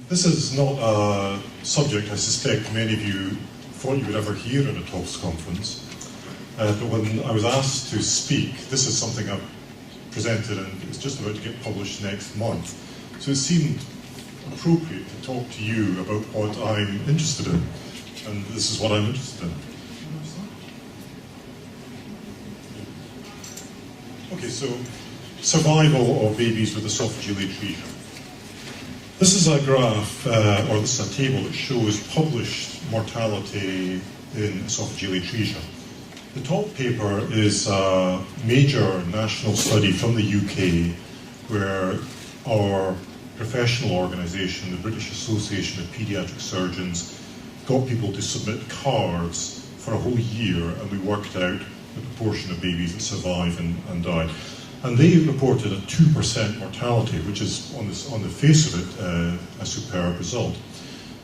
This is not a subject I suspect many of you thought you would ever hear at a TOFS conference. But when I was asked to speak, this is something I've presented and it's just about to get published next month. So it seemed appropriate to talk to you about what I'm interested in. And this is what I'm interested in. Okay, so survival of babies with esophageal atresia. This is a graph, or this is a table that shows published mortality in esophageal atresia. The top paper is a major national study from the UK where our professional organisation, the British Association of Paediatric Surgeons, got people to submit cards for a whole year, and we worked out the proportion of babies that survive and die. And they reported a 2% mortality, which is, on the face of it, a superb result.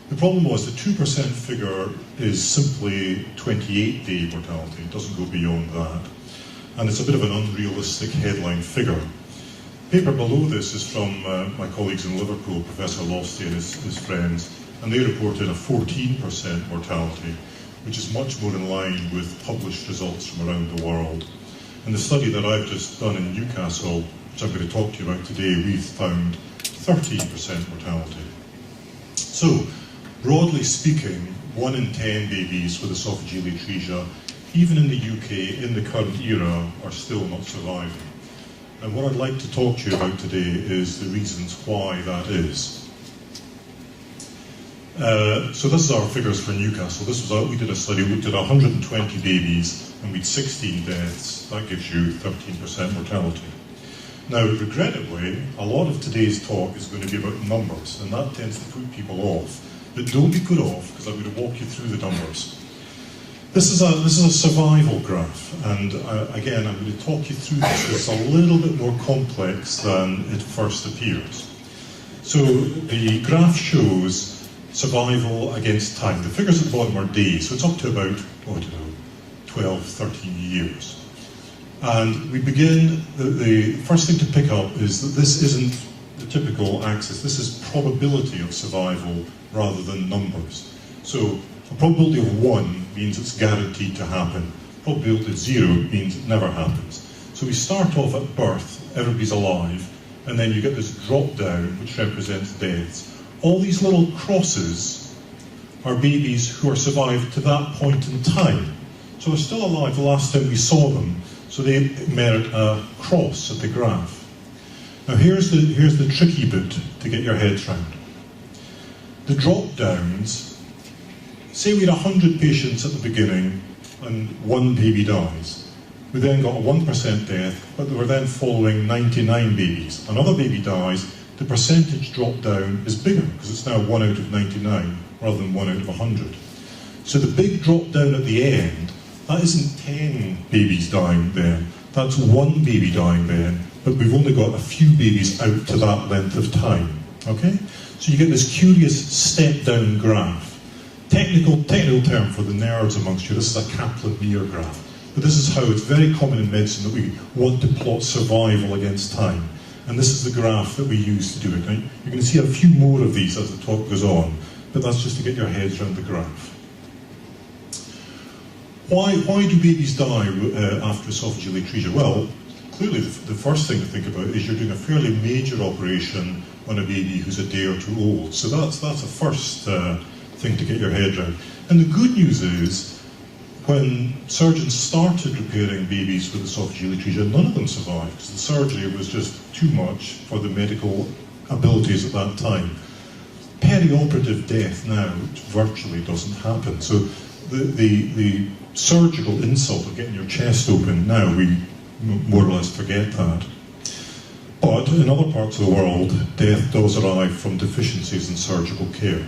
The problem was the 2% figure is simply 28-day mortality. It doesn't go beyond that. And it's a bit of an unrealistic headline figure. The paper below this is from my colleagues in Liverpool, Professor Lofty and his friends, and they reported a 14% mortality, which is much more in line with published results from around the world. In the study that I've just done in Newcastle, which I'm going to talk to you about today, we've found 13% mortality. So, broadly speaking, 1 in 10 babies with esophageal atresia, even in the UK, in the current era, are still not surviving. And what I'd like to talk to you about today is the reasons why that is. So this is our figures for Newcastle. We did a study, we looked at 120 babies, and we had 16 deaths. That gives you 13% mortality. Now, regrettably, a lot of today's talk is going to be about numbers, and that tends to put people off. But don't be put off, because I'm going to walk you through the numbers. This is a survival graph, and again, I'm going to talk you through this. It's a little bit more complex than it first appears. So the graph shows survival against time. The figures at the bottom are days, so it's up to about, 12, 13 years. And we begin, the first thing to pick up is that this isn't the typical axis. This is probability of survival rather than numbers. So a probability of 1 means it's guaranteed to happen. Probability of 0 means it never happens. So we start off at birth, everybody's alive, and then you get this drop down, which represents deaths. All these little crosses are babies who are survived to that point in time. So they're still alive the last time we saw them, so they merit a cross at the graph. Now here's the tricky bit to get your heads round. The drop downs, say we had 100 patients at the beginning and 1 baby dies. We then got a 1% death, but we were then following 99 babies. Another baby dies, the percentage drop down is bigger because it's now 1 out of 99 rather than 1 out of 100. So the big drop down at the end, that isn't 10 babies dying then, that's 1 baby dying then, but we've only got a few babies out to that length of time, okay? So you get this curious step down graph. Technical term for the nerds amongst you, this is a Kaplan-Meier graph. But this is how it's very common in medicine that we want to plot survival against time. And this is the graph that we use to do it. Now, you're going to see a few more of these as the talk goes on, but that's just to get your heads around the graph. Why do babies die after esophageal atresia? Well, clearly the first thing to think about is you're doing a fairly major operation on a baby who's a day or 2 old. So that's a first thing to get your head around. And the good news is, when surgeons started repairing babies with esophageal atresia, none of them survived because the surgery was just too much for the medical abilities at that time. Perioperative death now virtually doesn't happen. So the surgical insult of getting your chest open, now we more or less forget that. But in other parts of the world, death does arrive from deficiencies in surgical care.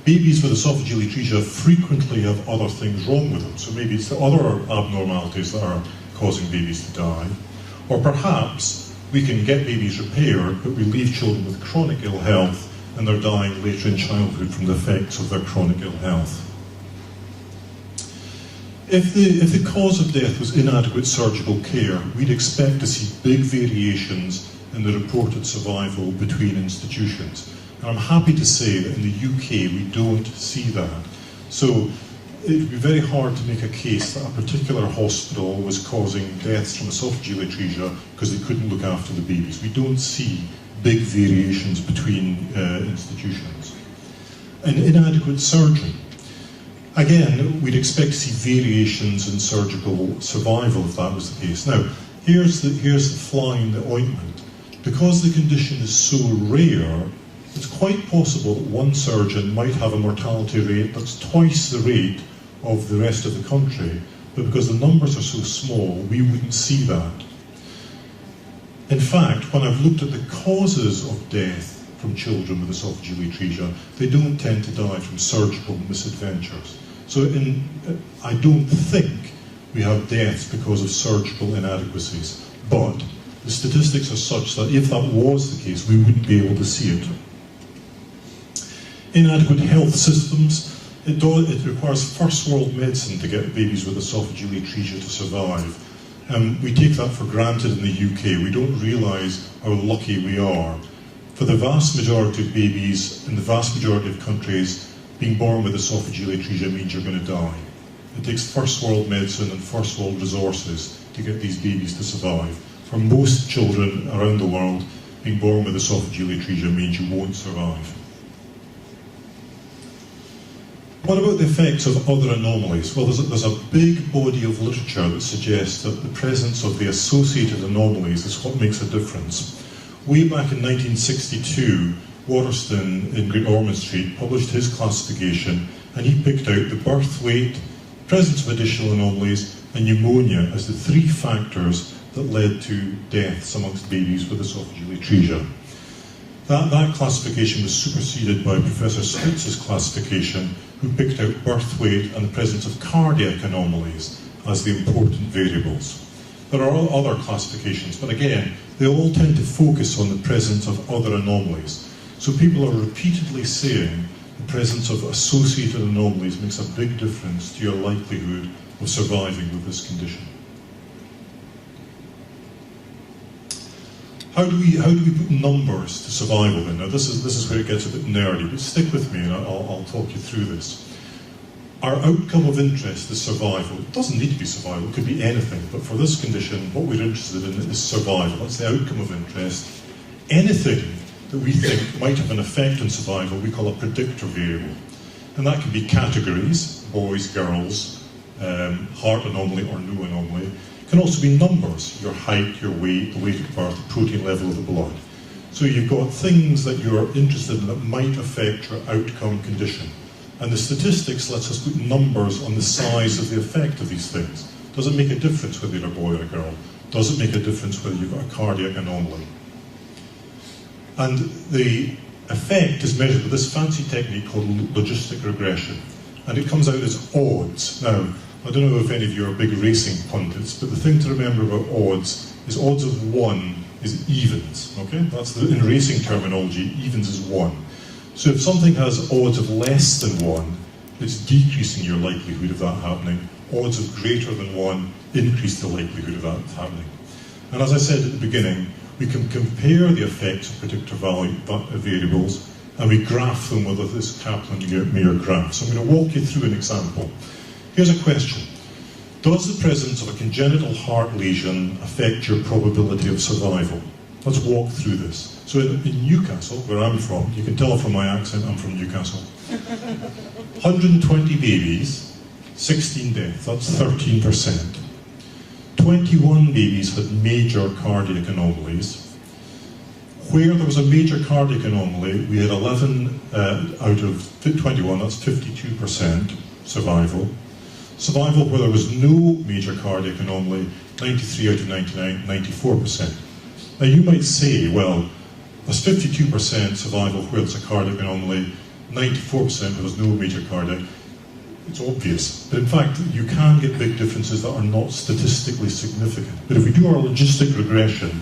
Babies with esophageal atresia frequently have other things wrong with them. So maybe it's the other abnormalities that are causing babies to die. Or perhaps we can get babies repaired, but we leave children with chronic ill health and they're dying later in childhood from the effects of their chronic ill health. If the cause of death was inadequate surgical care, we'd expect to see big variations in the reported survival between institutions. And I'm happy to say that in the UK we don't see that. So it would be very hard to make a case that a particular hospital was causing deaths from esophageal atresia because they couldn't look after the babies. We don't see big variations between institutions. An inadequate surgeon. Again, we'd expect to see variations in surgical survival if that was the case. Now, here's the fly in the ointment. Because the condition is so rare, it's quite possible that one surgeon might have a mortality rate that's twice the rate of the rest of the country, but because the numbers are so small, we wouldn't see that. In fact, when I've looked at the causes of death from children with esophageal atresia, they don't tend to die from surgical misadventures. So I don't think we have deaths because of surgical inadequacies, but the statistics are such that if that was the case, we wouldn't be able to see it. Inadequate health systems. It requires first world medicine to get babies with esophageal atresia to survive. We take that for granted in the UK. We don't realise how lucky we are. For the vast majority of babies in the vast majority of countries, being born with esophageal atresia means you're going to die. It takes first world medicine and first world resources to get these babies to survive. For most children around the world, being born with esophageal atresia means you won't survive. What about the effects of other anomalies? Well, there's a big body of literature that suggests that the presence of the associated anomalies is what makes a difference. Way back in 1962, Waterston in Great Ormond Street published his classification, and he picked out the birth weight, presence of additional anomalies, and pneumonia as the three factors that led to deaths amongst babies with esophageal atresia. That classification was superseded by Professor Spitz's classification, who picked out birth weight and the presence of cardiac anomalies as the important variables. There are other classifications, but again, they all tend to focus on the presence of other anomalies. So people are repeatedly saying the presence of associated anomalies makes a big difference to your likelihood of surviving with this condition. How do we put numbers to survival then? Now this is where it gets a bit nerdy, but stick with me and I'll talk you through this. Our outcome of interest is survival. It doesn't need to be survival, it could be anything, but for this condition, what we're interested in is survival. That's the outcome of interest. Anything that we think might have an effect on survival, we call a predictor variable. And that can be categories, boys, girls, heart anomaly or no anomaly. It can also be numbers, your height, your weight, the weight of birth, the protein level of the blood. So you've got things that you're interested in that might affect your outcome condition. And the statistics lets us put numbers on the size of the effect of these things. Does it make a difference whether you're a boy or a girl? Does it make a difference whether you've got a cardiac anomaly? And the effect is measured with this fancy technique called logistic regression. And it comes out as odds. Now, I don't know if any of you are big racing pundits, but the thing to remember about odds is odds of 1 is evens, okay? That's in racing terminology, evens is 1. So if something has odds of less than 1, it's decreasing your likelihood of that happening. Odds of greater than 1 increase the likelihood of that happening. And as I said at the beginning, we can compare the effects of predictor variables and we graph them with this Kaplan-Meier graph. So I'm going to walk you through an example. Here's a question. Does the presence of a congenital heart lesion affect your probability of survival? Let's walk through this. So in Newcastle, where I'm from, you can tell from my accent I'm from Newcastle, 120 babies, 16 deaths, that's 13%. 21 babies had major cardiac anomalies. Where there was a major cardiac anomaly, we had 11 out of 21, that's 52% survival. Survival where there was no major cardiac anomaly, 93 out of 99, 94%. Now you might say, well, there's 52% survival where there's a cardiac anomaly, 94% where there's no major cardiac. It's obvious, but in fact you can get big differences that are not statistically significant. But if we do our logistic regression,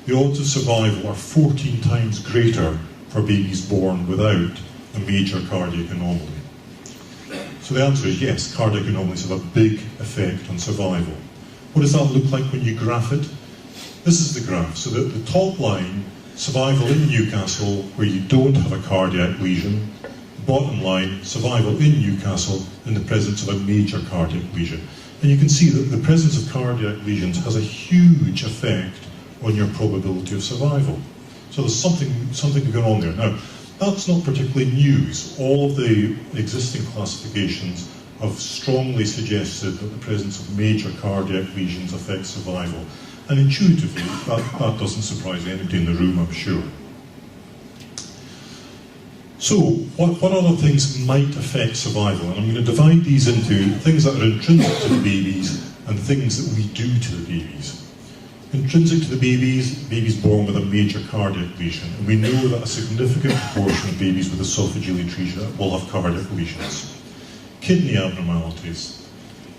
the odds of survival are 14 times greater for babies born without a major cardiac anomaly. So the answer is yes, cardiac anomalies have a big effect on survival. What does that look like when you graph it? This is the graph. So the top line, survival in Newcastle where you don't have a cardiac lesion. Bottom line, survival in Newcastle in the presence of a major cardiac lesion. And you can see that the presence of cardiac lesions has a huge effect on your probability of survival. So there's something going on there. Now, that's not particularly news. All of the existing classifications have strongly suggested that the presence of major cardiac lesions affects survival. And intuitively, that doesn't surprise anybody in the room, I'm sure. So, what other things might affect survival? And I'm going to divide these into things that are intrinsic to the babies and things that we do to the babies. Intrinsic to the babies born with a major cardiac lesion. And we know that a significant proportion of babies with esophageal atresia will have cardiac lesions. Kidney abnormalities.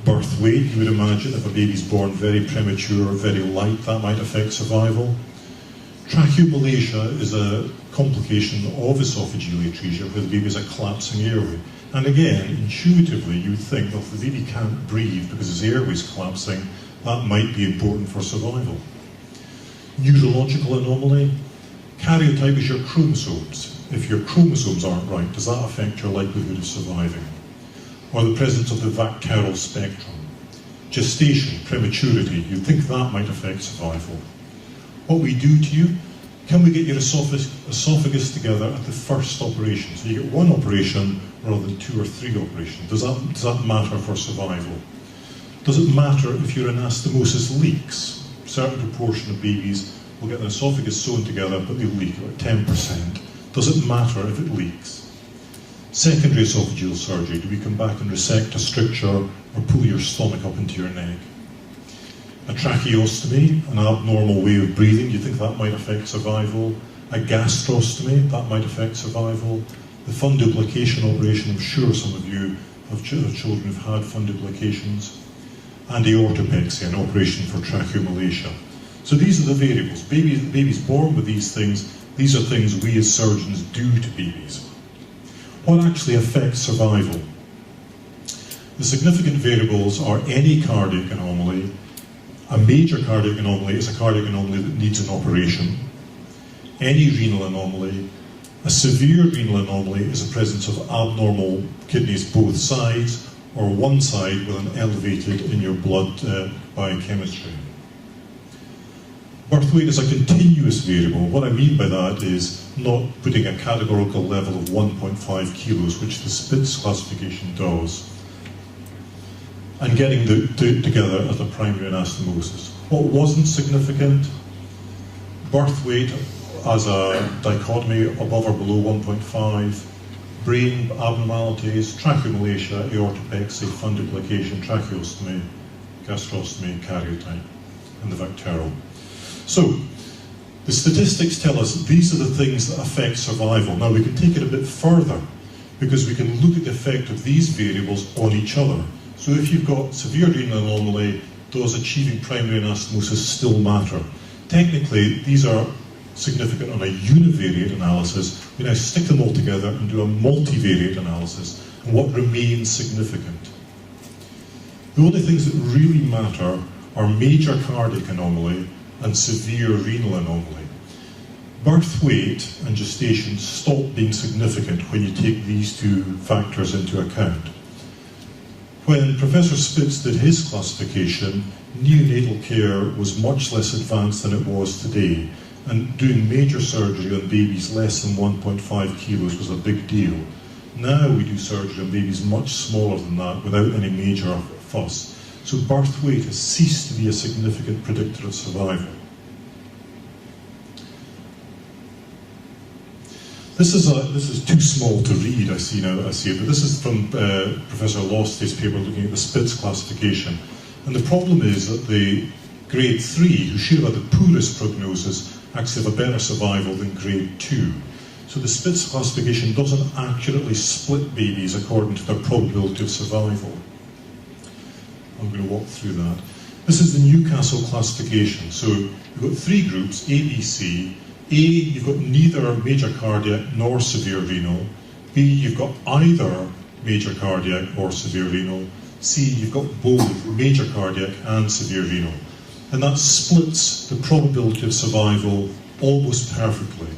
Birth weight, you would imagine, if a baby's born very premature or very light, that might affect survival. Tracheomalacia is a complication of esophageal atresia where the baby has a collapsing airway. And again, intuitively, you would think, well, if the baby can't breathe because his airway is collapsing, that might be important for survival. Neurological anomaly. Karyotype is your chromosomes. If your chromosomes aren't right, does that affect your likelihood of surviving? Or the presence of the VACTERL spectrum. Gestation, prematurity, you'd think that might affect survival. What we do to you, can we get your esophagus together at the first operation? So you get one operation rather than 2 or 3 operations. Does that matter for survival? Does it matter if your anastomosis leaks? A certain proportion of babies will get their esophagus sewn together, but they leak, about 10%. Does it matter if it leaks? Secondary esophageal surgery, do we come back and resect a stricture or pull your stomach up into your neck? A tracheostomy, an abnormal way of breathing, you think that might affect survival? A gastrostomy, that might affect survival? The funduplication operation, I'm sure some of you have children who've had funduplications. And aortopexy, an operation for tracheomalacia. So these are the variables. Babies born with these things, these are things we as surgeons do to babies. What actually affects survival? The significant variables are any cardiac anomaly. A major cardiac anomaly is a cardiac anomaly that needs an operation. Any renal anomaly. A severe renal anomaly is the presence of abnormal kidneys both sides, or one side with an elevated in your blood biochemistry. Birth weight is a continuous variable. What I mean by that is not putting a categorical level of 1.5 kilos, which the Spitz classification does, and getting together as a primary anastomosis. What wasn't significant? Birth weight as a dichotomy above or below 1.5, brain abnormalities, tracheomalacia, aortopexy, funduplication, tracheostomy, gastrostomy, karyotype, and the VACTERL. So, the statistics tell us these are the things that affect survival. Now we can take it a bit further because we can look at the effect of these variables on each other. So if you've got severe renal anomaly, does achieving primary anastomosis still matter? Technically, these are significant on a univariate analysis. We now stick them all together and do a multivariate analysis, and what remains significant. The only things that really matter are major cardiac anomaly and severe renal anomaly. Birth weight and gestation stop being significant when you take these two factors into account. When Professor Spitz did his classification, neonatal care was much less advanced than it was today, and doing major surgery on babies less than 1.5 kilos was a big deal. Now we do surgery on babies much smaller than that without any major fuss. So birth weight has ceased to be a significant predictor of survival. This is too small to read, I see now that I see it, but this is from Professor Lostey's paper looking at the Spitz classification. And the problem is that the grade 3, who should have had the poorest prognosis, actually have a better survival than grade 2. So the Spitz classification doesn't accurately split babies according to their probability of survival. I'm going to walk through that. This is the Newcastle classification. So you've got 3 groups, A, B, C. A, you've got neither major cardiac nor severe renal. B, you've got either major cardiac or severe renal. C, you've got both major cardiac and severe renal. and that splits the probability of survival almost perfectly.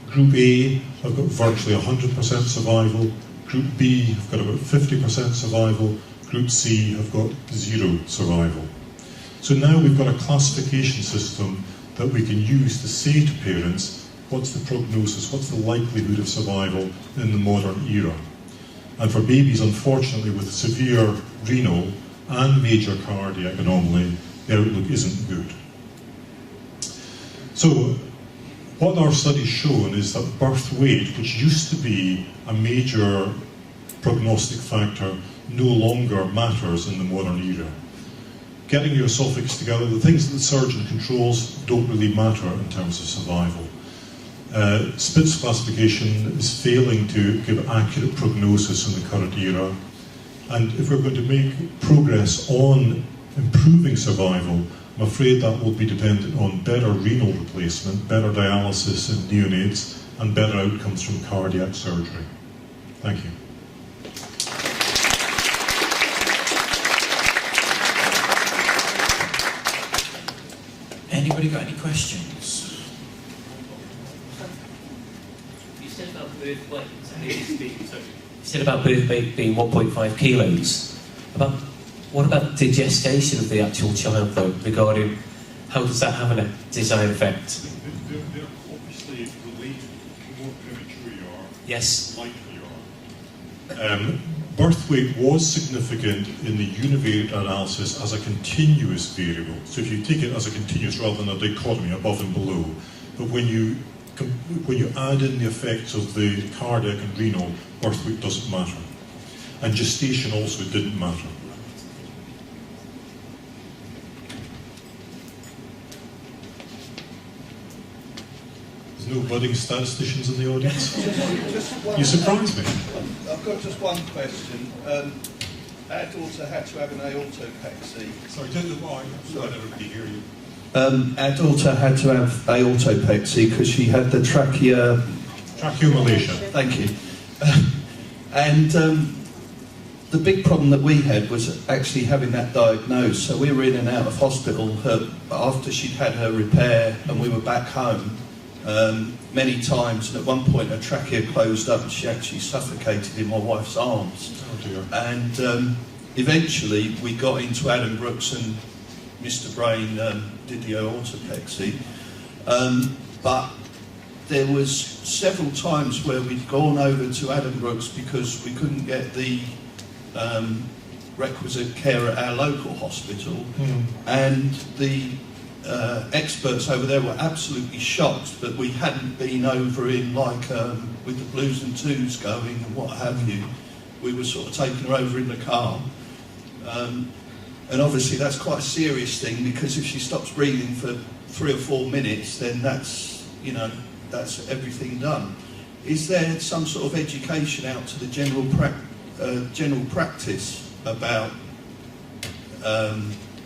Group A have got virtually 100% survival, Group B have got about 50% survival, Group C have got 0 survival. So now we've got a classification system that we can use to say to parents, what's the prognosis, what's the likelihood of survival in the modern era? And for babies, unfortunately, with severe renal and major cardiac anomaly, the outlook isn't good. So what our study's shown is that birth weight, which used to be a major prognostic factor, no longer matters in the modern era. Getting your esophagus together, the things that the surgeon controls don't really matter in terms of survival. Spitz classification is failing to give accurate prognosis in the current era, and if we're going to make progress on improving survival, I'm afraid that will be dependent on better renal replacement, better dialysis in neonates, and better outcomes from cardiac surgery. Thank you. Anybody got any questions? You said about birth weight. You said about birth weight being 1.5 kilos. What about the gestation of the actual child, though, regarding how does that have a desired effect? They're obviously related. The more premature you are, yes, lighter you are. Birth weight was significant in the univariate analysis as a continuous variable. So if you take it as a continuous rather than a dichotomy above and below, but when you add in the effects of the cardiac and renal, birth weight doesn't matter. And gestation also didn't matter. There's no budding statisticians in the audience? You surprised me. I've got just one question. Our daughter had to have an aortopexy. Sorry, I don't really hear you. Our daughter had to have aortopexy because she had the Tracheo-Oesophageal. Thank you. And the big problem that we had was actually having that diagnosed. So we were in and out of hospital after she'd had her repair, and we were back home many times. And at one point, her trachea closed up, and she actually suffocated in my wife's arms. Oh dear. And eventually, we got into Adam Brooks, and Mr. Brain did the aortopexy. But there was several times where we'd gone over to Adam Brooks because we couldn't get the requisite care at our local hospital, and the experts over there were absolutely shocked that we hadn't been over in with the blues and twos going and what have you. We were sort of taking her over in the car, and obviously that's quite a serious thing, because if she stops breathing for 3 or 4 minutes, then that's everything done. Is there some sort of education out to the general practice about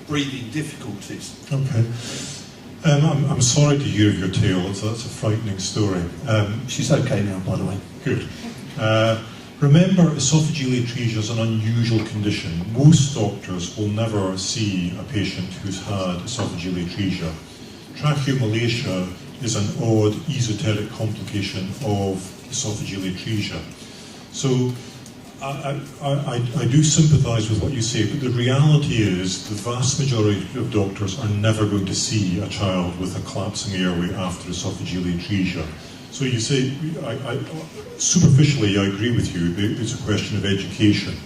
breathing difficulties? Okay. I'm sorry to hear of your tale. That's a frightening story. She's okay now, by the way. Good. Remember, esophageal atresia is an unusual condition. Most doctors will never see a patient who's had esophageal atresia. Tracheomalacia is an odd esoteric complication of esophageal atresia. So I do sympathise with what you say, but the reality is the vast majority of doctors are never going to see a child with a collapsing airway after esophageal atresia. So you say, superficially I agree with you, it's a question of education.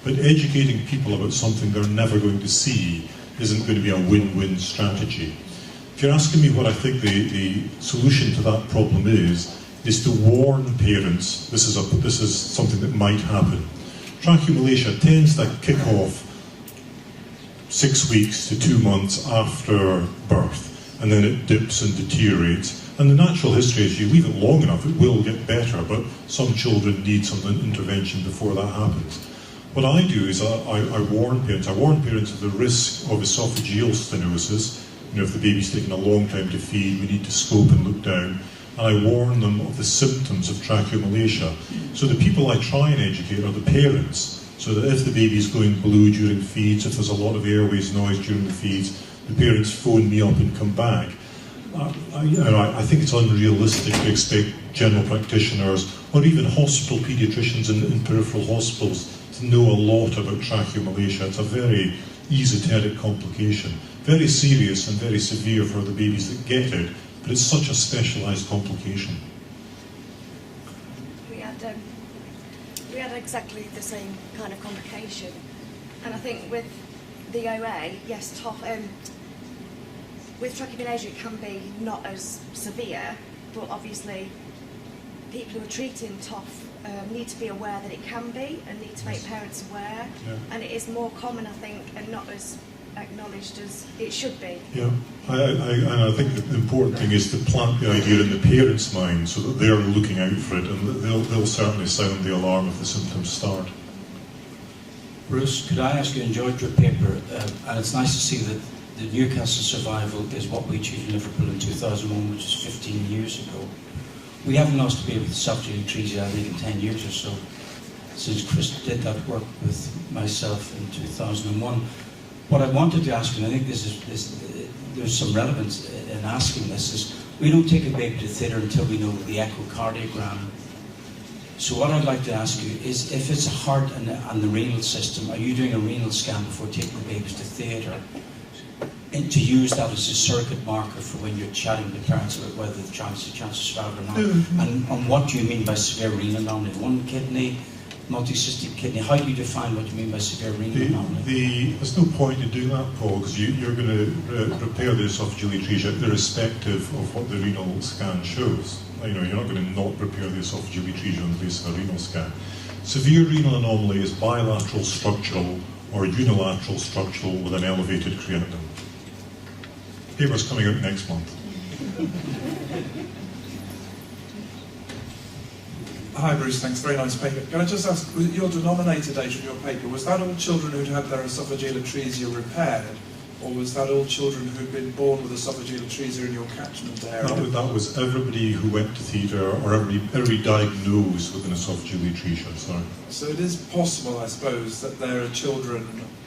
But educating people about something they're never going to see isn't going to be a win-win strategy. If you're asking me what I think the solution to that problem is to warn parents this is something that might happen. Tracheomalacia tends to kick off 6 weeks to 2 months after birth, and then it dips and deteriorates. And the natural history is you leave it long enough, it will get better, but some children need some intervention before that happens. What I do is I warn parents. I warn parents of the risk of esophageal stenosis. If the baby's taking a long time to feed, we need to scope and look down. And I warn them of the symptoms of tracheomalacia. So the people I try and educate are the parents, so that if the baby's going blue during feeds, if there's a lot of airways noise during the feeds, the parents phone me up and come back. I think it's unrealistic to expect general practitioners or even hospital paediatricians in peripheral hospitals to know a lot about tracheomalacia. It's a very esoteric complication, very serious and very severe for the babies that get it, but it's such a specialised complication. We had exactly the same kind of complication, and I think with the OA, yes, with tracheomalacia it can be not as severe, but obviously people who are treating TOF need to be aware that it can be and need to make parents aware, and it is more common, I think, and not as acknowledged as it should be. Yeah, I think the important thing is to plant the idea in the parents' mind so that they're looking out for it, and they'll certainly sound the alarm if the symptoms start. Bruce, could I ask you, enjoyed your paper, and it's nice to see that the Newcastle survival is what we achieved in Liverpool in 2001, which is 15 years ago. We haven't lost a baby with esophageal atresia, I think, in 10 years or so, since Chris did that work with myself in 2001. What I wanted to ask, and I think there's some relevance in asking this, is we don't take a baby to the theatre until we know the echocardiogram. So what I'd like to ask you is, if it's a heart and the renal system, are you doing a renal scan before taking the babies to theatre? And to use that as a surrogate marker for when you're chatting to parents about whether the chance of survival or not. And what do you mean by severe renal anomaly? One kidney, multicystic kidney. How do you define what you mean by severe renal anomaly? There's no point in doing that, Paul, because you're going to repair the esophageal atresia irrespective of what the renal scan shows. You're not going to not repair the esophageal atresia on the basis of a renal scan. Severe renal anomaly is bilateral structural or unilateral structural with an elevated creatinine. Paper's coming out next month. Hi Bruce, thanks, very nice paper. Can I just ask, your denominator data in your paper, was that all children who'd had their esophageal atresia repaired, or was that all children who'd been born with esophageal atresia in your catchment area? That was everybody who went to theatre, or every diagnosed with an esophageal atresia, sorry. So it is possible, I suppose, that there are children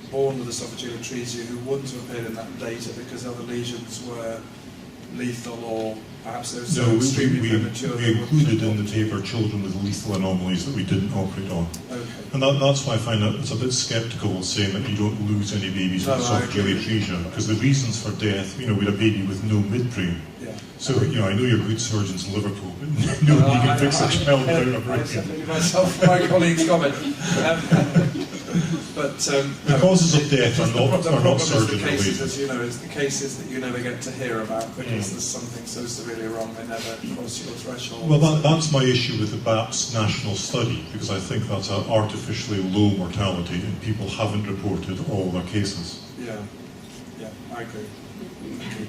born with esophageal atresia who wouldn't have appeared in that data because other lesions were lethal, or perhaps they were so extremely premature. We included in the paper children with lethal anomalies that we didn't operate on. Okay. And that's why I find that it's a bit sceptical saying that you don't lose any babies with esophageal atresia, because the reasons for death, we had a baby with no midbrain. Yeah. So, I know you're good surgeons in Liverpool, but nobody can fix a child without a brain. I myself, my colleague's comment. But the causes of death are not surgeon related. As you know, it's the cases that you never get to hear about because there's something so severely wrong they never cross your threshold. Well, that's my issue with the BAPS national study, because I think that's an artificially low mortality and people haven't reported all their cases. Yeah, I agree. Thank you.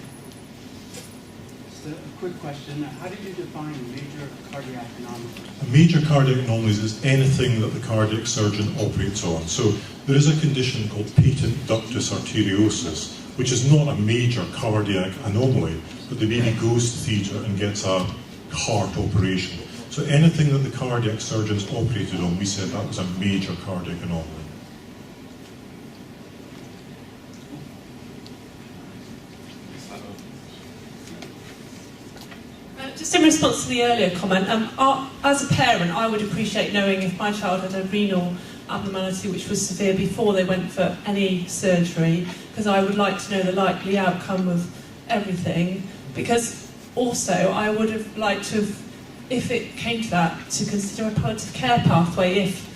Just a quick question. How did you define major cardiac anomalies? A major cardiac anomalies is anything that the cardiac surgeon operates on. So there is a condition called patent ductus arteriosus, which is not a major cardiac anomaly, but the baby goes to theatre and gets a heart operation. So anything that the cardiac surgeons operated on, we said that was a major cardiac anomaly. Just in response to the earlier comment, as a parent, I would appreciate knowing if my child had a renal abnormality which was severe before they went for any surgery, because I would like to know the likely outcome of everything. Because also, I would have liked to have, if it came to that, to consider a palliative care pathway if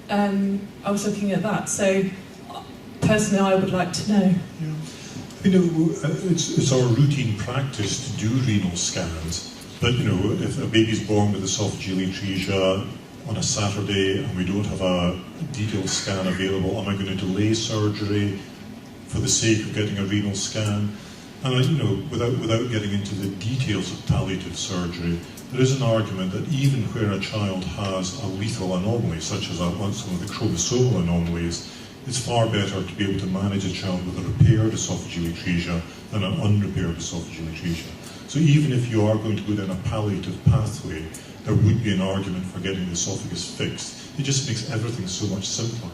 I was looking at that. So, personally, I would like to know. Yeah. It's our routine practice to do renal scans. But, if a baby's born with esophageal atresia on a Saturday and we don't have a detailed scan available, am I going to delay surgery for the sake of getting a renal scan? And, without getting into the details of palliative surgery, there is an argument that even where a child has a lethal anomaly, such as some of the chromosomal anomalies, it's far better to be able to manage a child with a repaired esophageal atresia than an unrepaired esophageal atresia. So even if you are going to go down a palliative pathway, there would be an argument for getting the esophagus fixed. It just makes everything so much simpler.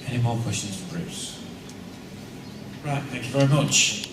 Any more questions for Bruce? Right, thank you very much.